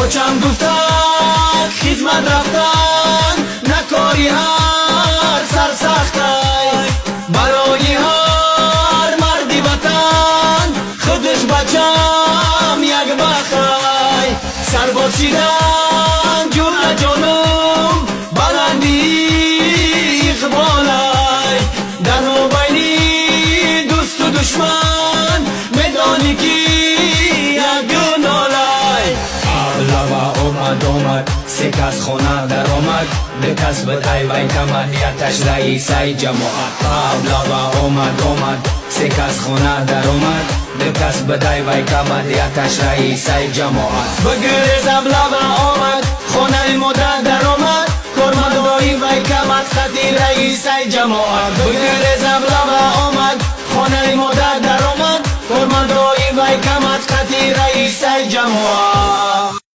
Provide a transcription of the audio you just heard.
کوچم گفتن خدمت رفتن نکاری هر سرسختی برای هر مردی وطن خودش بچم یک بخی سر باشیدن جون جانم بلندی اقبالای در بینی دوست و دشمن میدانی که یک نالای لوا اومد سک از خونه در آمد به کسب دای وی کمالیتش رئیسای جماعت لوا اومد سک از خونه در آمد به کسب دای وی کمالیتش رئیسای جماعت بگریزم لوا آمد خونه مدر در آمد کرمدایی وی کمت خطی رئیسای جماعت بگریزم لوا آمد خونه مدر در آمد کرمدایی وی کمت خطی رئیسای جماعت